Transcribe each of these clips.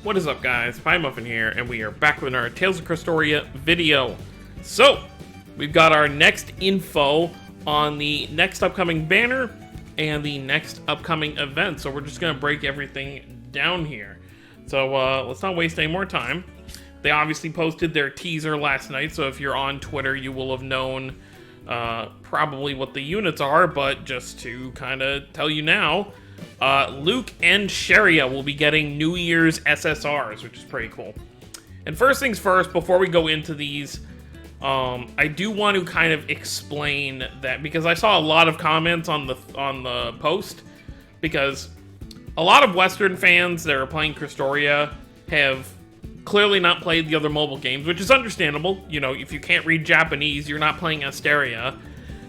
What is up, guys? PieMuffin here, and we are back with our Tales of Crestoria video. So, we've got our next info on the next upcoming banner and the next upcoming event. So we're just going to break everything down here. So let's not waste any more time. They obviously posted their teaser last night, so if you're on Twitter, you will have known probably what the units are, but just to kind of tell you now, Luke and CHERIA will be getting New Year's SSRs, which is pretty cool. And first things first, before we go into these, I do want to kind of explain that, because I saw a lot of comments on the post, because a lot of Western fans that are playing Crestoria have clearly not played the other mobile games, which is understandable. You know, if you can't read Japanese, you're not playing Asteria.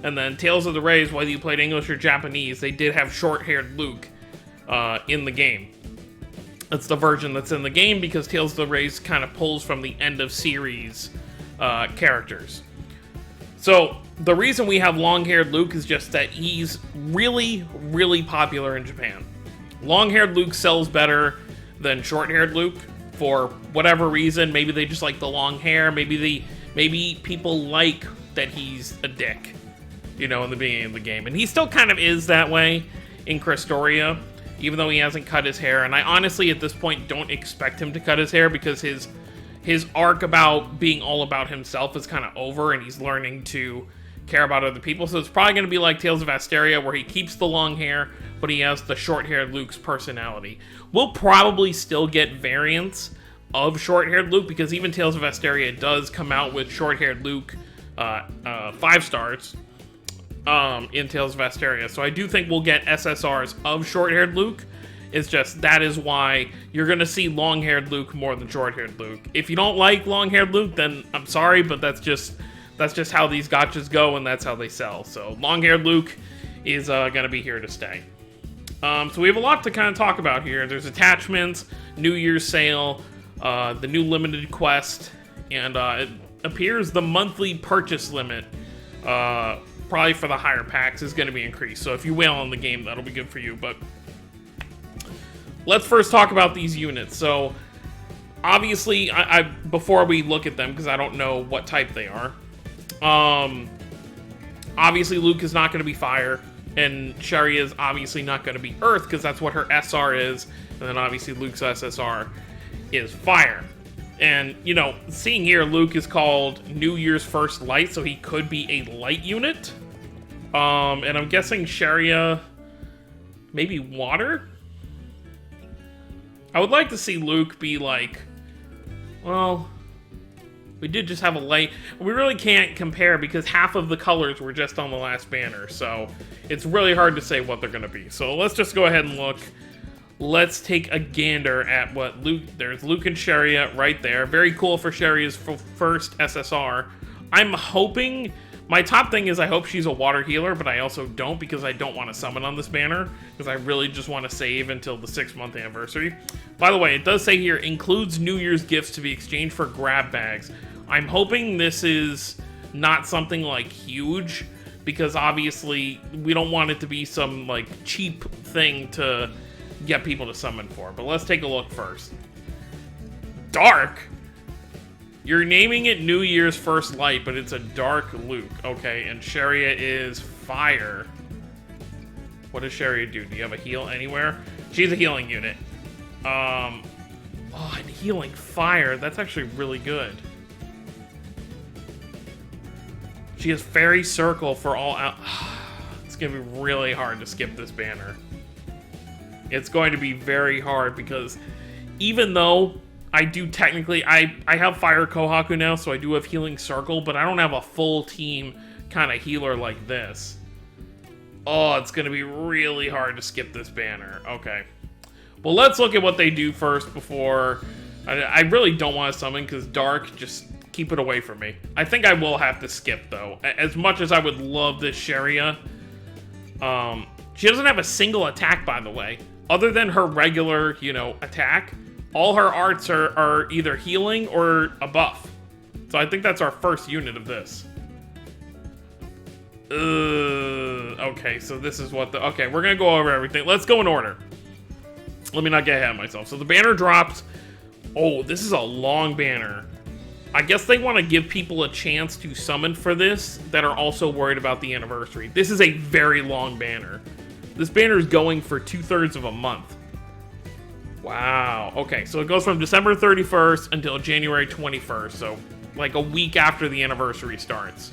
And then Tales of the Rays, whether you played English or Japanese, they did have short-haired Luke in the game. That's the version that's in the game, because Tales of the Rays kind of pulls from the end of series characters. So the reason we have long-haired Luke is just that he's really, really popular in Japan. Long-haired Luke sells better than short-haired Luke for whatever reason. Maybe they just like the long hair. Maybe people like that he's a dick, you know, in the beginning of the game. And he still kind of is that way in Crestoria, even though he hasn't cut his hair. And I honestly, at this point, don't expect him to cut his hair, because his arc about being all about himself is kind of over, and he's learning to care about other people. So it's probably going to be like Tales of Asteria, where he keeps the long hair, but he has the short-haired Luke's personality. We'll probably still get variants of short-haired Luke, because even Tales of Asteria does come out with short-haired Luke 5 stars in Tales of Asteria. So I do think we'll get SSRs of short-haired Luke. It's just, that is why you're going to see long-haired Luke more than short-haired Luke. If you don't like long-haired Luke, then I'm sorry, but that's just how these gotchas go, and that's how they sell. So long-haired Luke is going to be here to stay. So we have a lot to kind of talk about here. There's attachments, New Year's sale, the new limited quest, and it appears the monthly purchase limit, probably for the higher packs, is going to be increased. So if you whale on the game, that'll be good for you. But let's first talk about these units. So obviously, I before we look at them, because I don't know what type they are, obviously Luke is not going to be fire, and CHERIA is obviously not going to be earth, because that's what her SR is, and then obviously Luke's SSR is fire. And, you know, seeing here, Luke is called New Year's First Light, so he could be a light unit. And I'm guessing CHERIA, maybe water? I would like to see Luke be like, well, we did just have a light. We really can't compare, because half of the colors were just on the last banner, so it's really hard to say what they're going to be. So let's just go ahead and look. Let's take a gander at what Luke... There's Luke and CHERIA right there. Very cool for CHERIA's first SSR. I'm hoping... My top thing is I hope she's a water healer, but I also don't, because I don't want to summon on this banner, because I really just want to save until the 6-month anniversary. By the way, it does say here, includes New Year's gifts to be exchanged for grab bags. I'm hoping this is not something like huge, because obviously we don't want it to be some like cheap thing to get people to summon for. But let's take a look first. Dark? You're naming it New Year's First Light, but it's a dark Luke. Okay, and CHERIA is fire. What does CHERIA do? Do you have a heal anywhere? She's a healing unit. Oh, and healing fire. That's actually really good. She has Fairy Circle for all out. It's going to be really hard to skip this banner. It's going to be very hard, because even though I do technically, I have Fire Kohaku now, so I do have Healing Circle, but I don't have a full team kind of healer like this. Oh, it's going to be really hard to skip this banner. Okay. Well, let's look at what they do first before... I really don't want to summon, because Dark, just keep it away from me. I think I will have to skip, though. As much as I would love this CHERIA. She doesn't have a single attack, by the way. Other than her regular, you know, attack, all her arts are either healing or a buff. So I think that's our first unit of this. Okay, so this is what the... Okay, we're going to go over everything. Let's go in order. Let me not get ahead of myself. So the banner drops Oh, this is a long banner. I guess they want to give people a chance to summon for this that are also worried about the anniversary. This is a very long banner. This banner is going for 2/3 of a month. Wow. Okay, so it goes from December 31st until January 21st. So, like a week after the anniversary starts.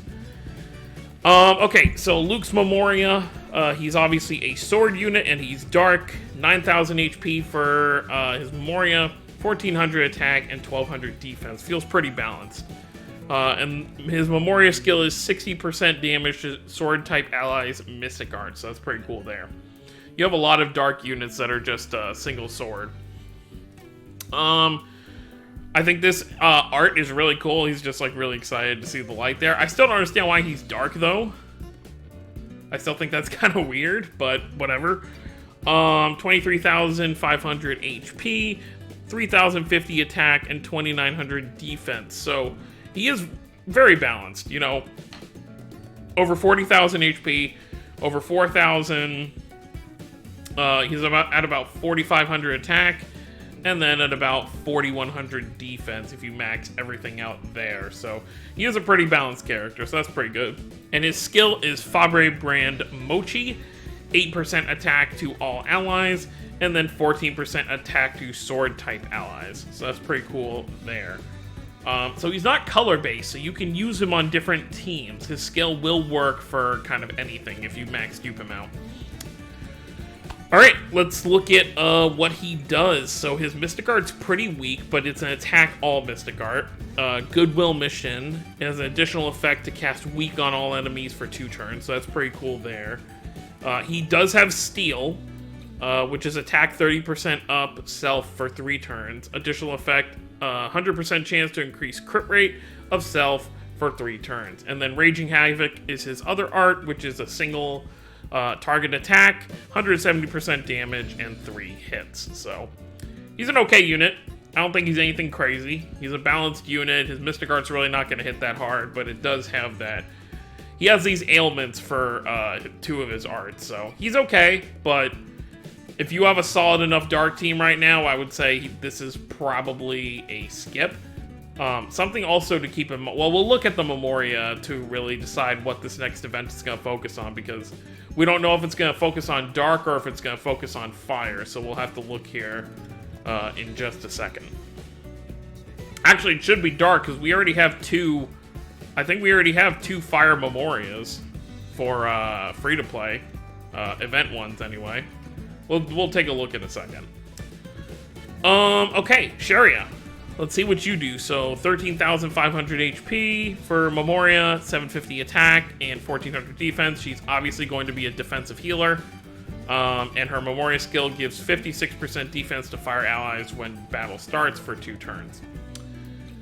Okay, so Luke's Memoria. He's obviously a sword unit, and he's dark. 9,000 HP for his Memoria. 1,400 attack and 1,200 defense. Feels pretty balanced. And his Memoria skill is 60% damage to sword-type allies' Mystic Arts. So that's pretty cool there. You have a lot of dark units that are just single sword. I think this art is really cool. He's just like really excited to see the light there. I still don't understand why he's dark though. I still think that's kind of weird, but whatever. 23,500 HP, 3,050 attack, and 2,900 defense. So he is very balanced, you know. Over 40,000 HP, over 4,000. He's at about 4,500 attack, and then at about 4,100 defense if you max everything out there. So he is a pretty balanced character, so that's pretty good. And his skill is Fabre Brand Mochi, 8% attack to all allies, and then 14% attack to sword-type allies. So that's pretty cool there. So he's not color-based, so you can use him on different teams. His skill will work for kind of anything if you max dupe him out. Alright, let's look at what he does. So his Mystic Art's pretty weak, but it's an attack all Mystic Art. Goodwill Mission. It has an additional effect to cast weak on all enemies for 2 turns, so that's pretty cool there. He does have Steel, which is attack 30% up self for 3 turns. Additional effect, 100% chance to increase crit rate of self for 3 turns. And then Raging Havoc is his other art, which is a single target attack, 170% damage, and 3 hits. So he's an okay unit. I don't think he's anything crazy. He's a balanced unit. His Mystic Art's really not going to hit that hard, but it does have that. He has these ailments for 2 of his arts, so he's okay, but if you have a solid enough dark team right now, I would say this is probably a skip. Something also to keep in mind, well, we'll look at the Memoria to really decide what this next event is going to focus on, because we don't know if it's going to focus on dark or if it's going to focus on fire, so we'll have to look here in just a second. Actually, it should be dark, because we already have 2, I think we already have 2 fire Memorias for free-to-play, event ones anyway. We'll take a look in a second. Okay, CHERIA. Let's see what you do. So 13,500 HP for Memoria, 750 attack, and 1,400 defense. She's obviously going to be a defensive healer. And her Memoria skill gives 56% defense to fire allies when battle starts for 2 turns.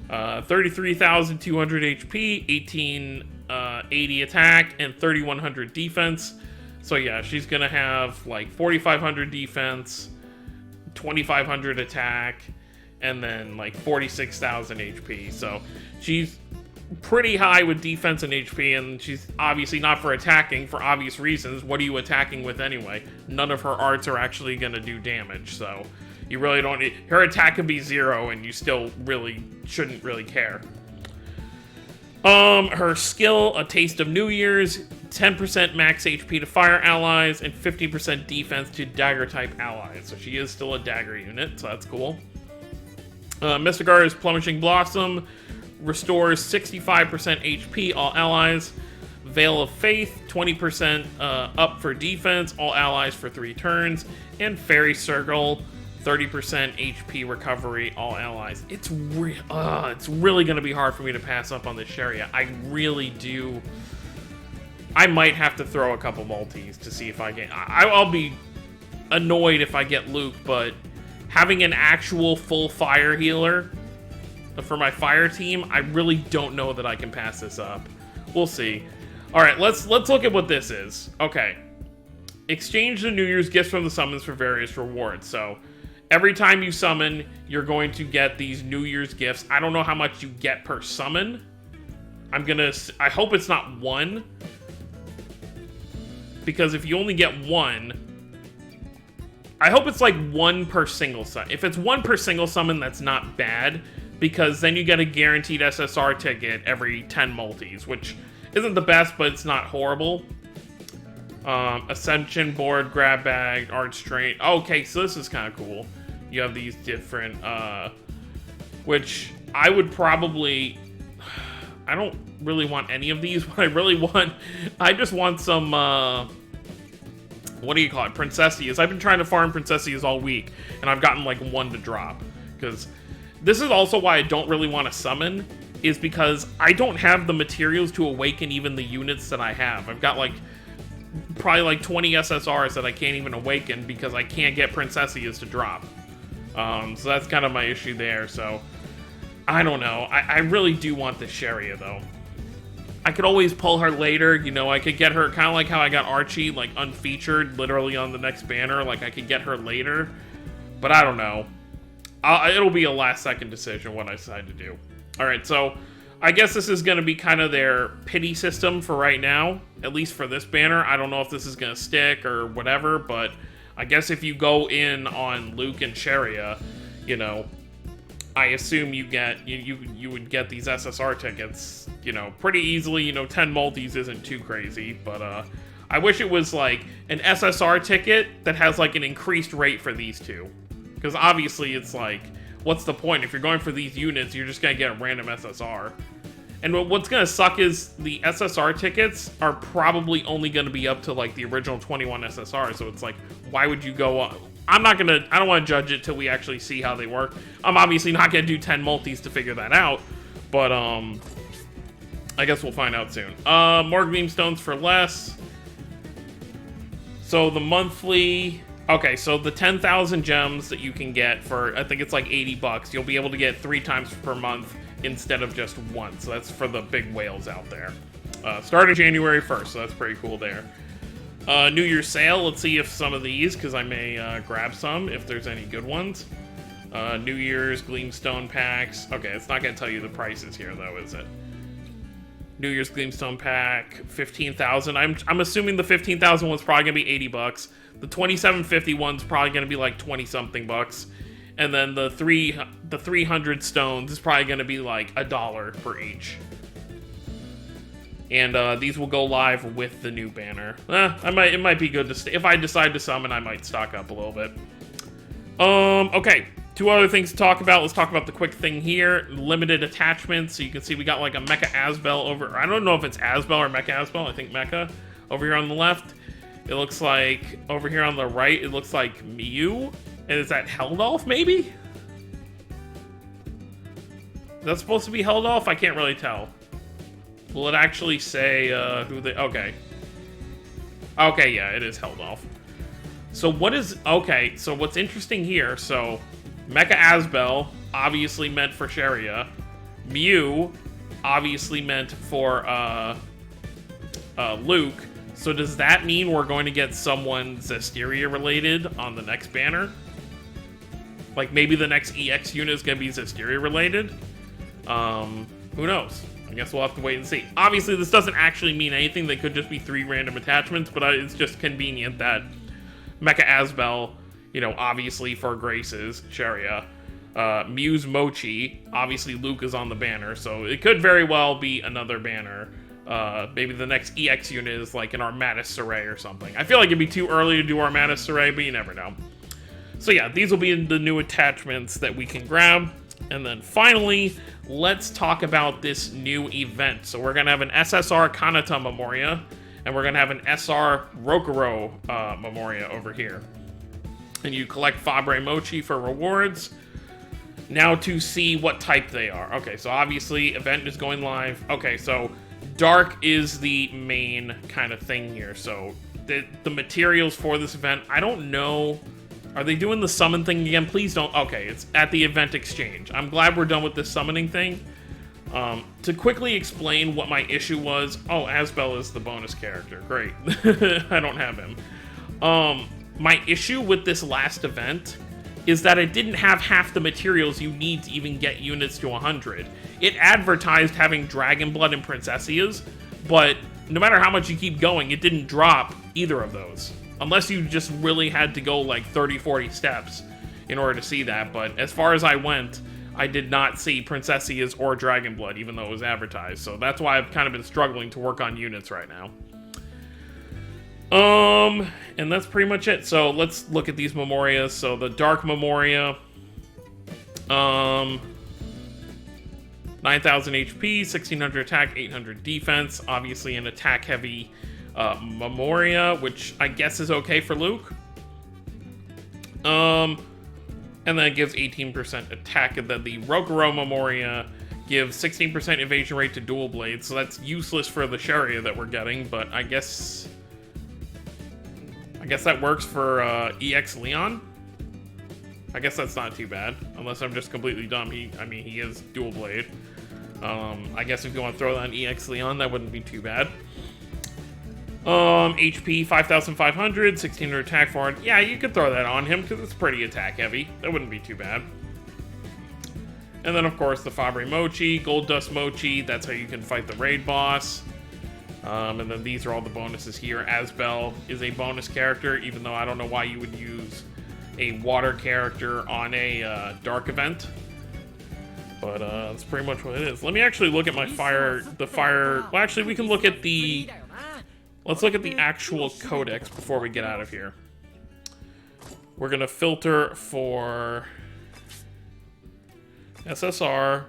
33,200 HP, 1,880 attack, and 3,100 defense. So yeah, she's gonna have like 4,500 defense, 2,500 attack, and then like 46,000 HP. So she's pretty high with defense and HP, and she's obviously not for attacking for obvious reasons. What are you attacking with anyway? None of her arts are actually gonna do damage, so you really don't need, her attack could be 0 and you still really shouldn't really care. Her skill, A Taste of New Year's, 10% max HP to fire allies, and 50% defense to dagger-type allies. So she is still a dagger unit, so that's cool. Mystic Art is Plumishing Blossom, restores 65% HP, all allies. Veil of Faith, 20% up for defense, all allies for 3 turns. And Fairy Circle, 30% HP recovery, all allies. It's really going to be hard for me to pass up on this CHERIA. I really do. I might have to throw a couple multis to see if I get... I'll be annoyed if I get Luke, but having an actual full fire healer for my fire team, I really don't know that I can pass this up. We'll see. All right, let's look at what this is. Okay. Exchange the New Year's gifts from the summons for various rewards. So every time you summon, you're going to get these New Year's gifts. I don't know how much you get per summon. I hope it's not 1. Because if you only get 1, I hope it's like 1 per single summon. If it's 1 per single summon, that's not bad, because then you get a guaranteed SSR ticket every 10 multis, which isn't the best, but it's not horrible. Ascension board, grab bag, art strain. Okay, so this is kind of cool. You have these different, which I would probably... I don't really want any of these. What I really want... I just want some, what do you call it? Princessias. I've been trying to farm Princessias all week, and I've gotten like 1 to drop. Because this is also why I don't really want to summon, is because I don't have the materials to awaken even the units that I have. I've got like probably like 20 SSRs that I can't even awaken because I can't get Princessias to drop. So that's kind of my issue there. So I don't know. I really do want the CHERIA though. I could always pull her later, you know, I could get her kind of like how I got Archie, like unfeatured, literally on the next banner, like I could get her later, but I don't know. It'll be a last second decision what I decide to do. Alright, so I guess this is going to be kind of their pity system for right now, at least for this banner. I don't know if this is going to stick or whatever, but I guess if you go in on Luke and CHERIA, you know, I assume you get you would get these SSR tickets, you know, pretty easily. You know, 10 multis isn't too crazy, but I wish it was like an SSR ticket that has like an increased rate for these two, because obviously it's like, what's the point if you're going for these units? You're just gonna get a random SSR, and what's gonna suck is the SSR tickets are probably only gonna be up to like the original 21 SSR. So it's like, why would you go on? I don't want to judge it till we actually see how they work. I'm obviously not going to do 10 multis to figure that out, but I guess we'll find out soon. More Gleam Stones for less. So the monthly... Okay, so the 10,000 gems that you can get for, I think it's like 80 bucks, you'll be able to get 3 times per month instead of just once. So that's for the big whales out there. Started January 1st, so that's pretty cool there. New Year's sale, let's see if some of these, because I may grab some if there's any good ones. New Year's Gleamstone packs. Okay, it's not going to tell you the prices here though, is it? New Year's Gleamstone pack, 15,000. I'm assuming the 15,000 one's probably going to be 80 bucks. The 2750 one's probably going to be like 20 something bucks. And then the 300 stones is probably going to be like $1 for each. And these will go live with the new banner. It might be good to stay. If I decide to summon, I might stock up a little bit. Okay, 2 other things to talk about. Let's talk about the quick thing here. Limited attachments. So you can see we got like a Mecha Asbel over. I don't know if it's Asbel or Mecha Asbel. I think Mecha over here on the left. It looks like over here on the right, it looks like Mew. And is that Heldolf maybe? Is that supposed to be Heldolf? I can't really tell. Will it actually say who they... Okay. Okay, yeah, it is Heldolf. So what is... Okay, so what's interesting here, so Mecha Asbel, obviously meant for CHERIA. Mew, obviously meant for Luke. So does that mean we're going to get someone Zestiria related on the next banner? Like maybe the next EX unit is going to be Zestiria related? Who knows? I guess we'll have to wait and see. Obviously, this doesn't actually mean anything. They could just be 3 random attachments, but it's just convenient that Mecha Asbel, you know, obviously for Grace's, CHERIA. Mew's Mochi, obviously Luke is on the banner, so it could very well be another banner. Maybe the next EX unit is like an Armatis Saray or something. I feel like it'd be too early to do Armatis Saray, but you never know. So yeah, these will be the new attachments that we can grab. And then finally, let's talk about this new event. So we're going to have an SSR Kanata Memoria, and we're going to have an SR Rokuro Memoria over here. And you collect Fabre Mochi for rewards. Now to see what type they are. Okay, so obviously event is going live. Okay, so Dark is the main kind of thing here. So the materials for this event, I don't know... Are they doing the summon thing again? Please don't. Okay, it's at the event exchange. I'm glad we're done with this summoning thing. To quickly explain what my issue was. Oh, Asbel is the bonus character. Great. I don't have him. My issue with this last event is that it didn't have half the materials you need to even get units to 100. It advertised having Dragon Blood and Princessias, but no matter how much you keep going, it didn't drop either of those. Unless you just really had to go like 30, 40 steps in order to see that. But as far as I went, I did not see Princessias or Dragonblood, even though it was advertised. So that's why I've kind of been struggling to work on units right now. And that's pretty much it. So let's look at these Memorias. So the Dark Memoria, 9,000 HP, 1,600 attack, 800 defense. Obviously an attack-heavy Memoria, which I guess is okay for Luke. And then it gives 18% attack. And then the Rokuro Memoria gives 16% evasion rate to dual blades. So that's useless for the Sharia that we're getting, but I guess that works for EX Leon. I guess that's not too bad, unless I'm just completely dumb. I mean, he is dual blade. I guess if you want to throw that on EX Leon, that wouldn't be too bad. HP 5,500, 1,600 attack for it. Yeah, you could throw that on him because it's pretty attack heavy. That wouldn't be too bad. And then, of course, the Fabri Mochi, Gold Dust Mochi. That's how you can fight the raid boss. And then these are all the bonuses here. Asbel is a bonus character, even though I don't know why you would use a water character on a dark event. But that's pretty much what it is. Let me actually look at my fire. Well, actually, we can look at the... Let's look at the actual codex before we get out of here. We're going to filter for SSR,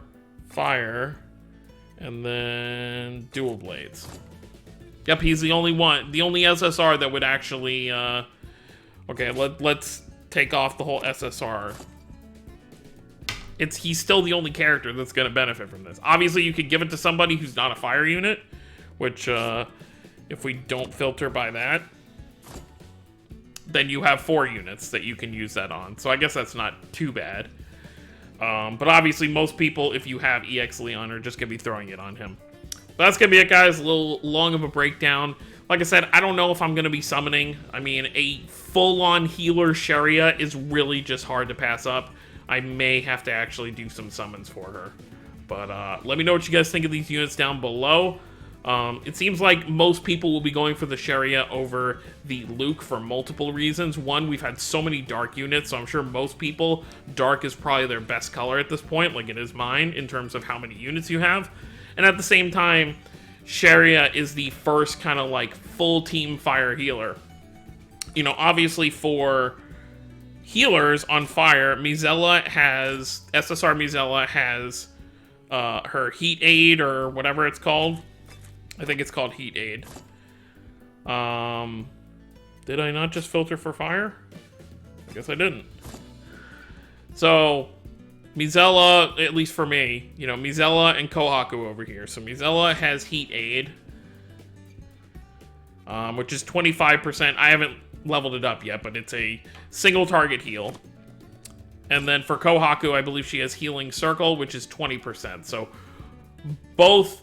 fire, and then dual blades. Yep, he's the only one, the only SSR that would actually, okay, let's take off the whole SSR. He's still the only character that's going to benefit from this. Obviously, you could give it to somebody who's not a fire unit, which, if we don't filter by that, then you have 4 units that you can use that on. So I guess that's not too bad. But obviously, most people, if you have EX Leon, are just going to be throwing it on him. But that's going to be it, guys. A little long of a breakdown. Like I said, I don't know if I'm going to be summoning. I mean, a full-on healer Sharia is really just hard to pass up. I may have to actually do some summons for her. But let me know what you guys think of these units down below. It seems like most people will be going for the Sharia over the Luke for multiple reasons. One, we've had so many dark units, so I'm sure most people, dark is probably their best color at this point, like it is mine, in terms of how many units you have. And at the same time, Sharia is the first kind of like full team fire healer. You know, obviously for healers on fire, SSR Mizella has her Heat Aid or whatever it's called. I think it's called Heat Aid. Did I not just filter for fire? I guess I didn't. So, Mizella, at least for me, you know, Mizella and Kohaku over here. So Mizella has Heat Aid, which is 25%. I haven't leveled it up yet, but it's a single target heal. And then for Kohaku, I believe she has Healing Circle, which is 20%. So both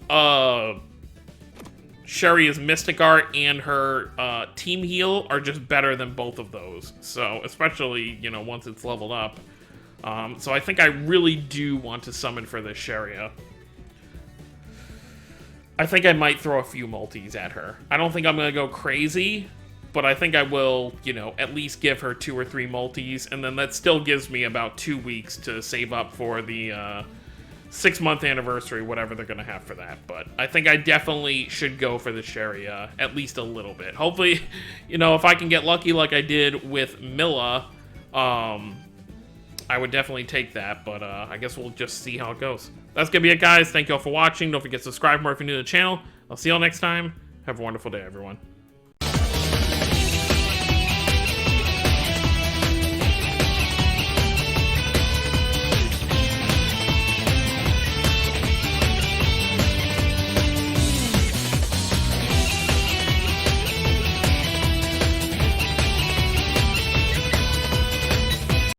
Sharia's Mystic Art and her Team Heal are just better than both of those. So, especially, you know, once it's leveled up. So I think I really do want to summon for this Sharia. I think I might throw a few multis at her. I don't think I'm going to go crazy, but I think I will, you know, at least give her 2 or 3 multis, and then that still gives me about 2 weeks to save up for the 6-month anniversary, whatever they're going to have for that. But I think I definitely should go for the Sharia at least a little bit. Hopefully, you know, if I can get lucky like I did with Milla, I would definitely take that, but I guess we'll just see how it goes. That's going to be it, guys. Thank you all for watching. Don't forget to subscribe more if you're new to the channel. I'll see you all next time. Have a wonderful day, everyone.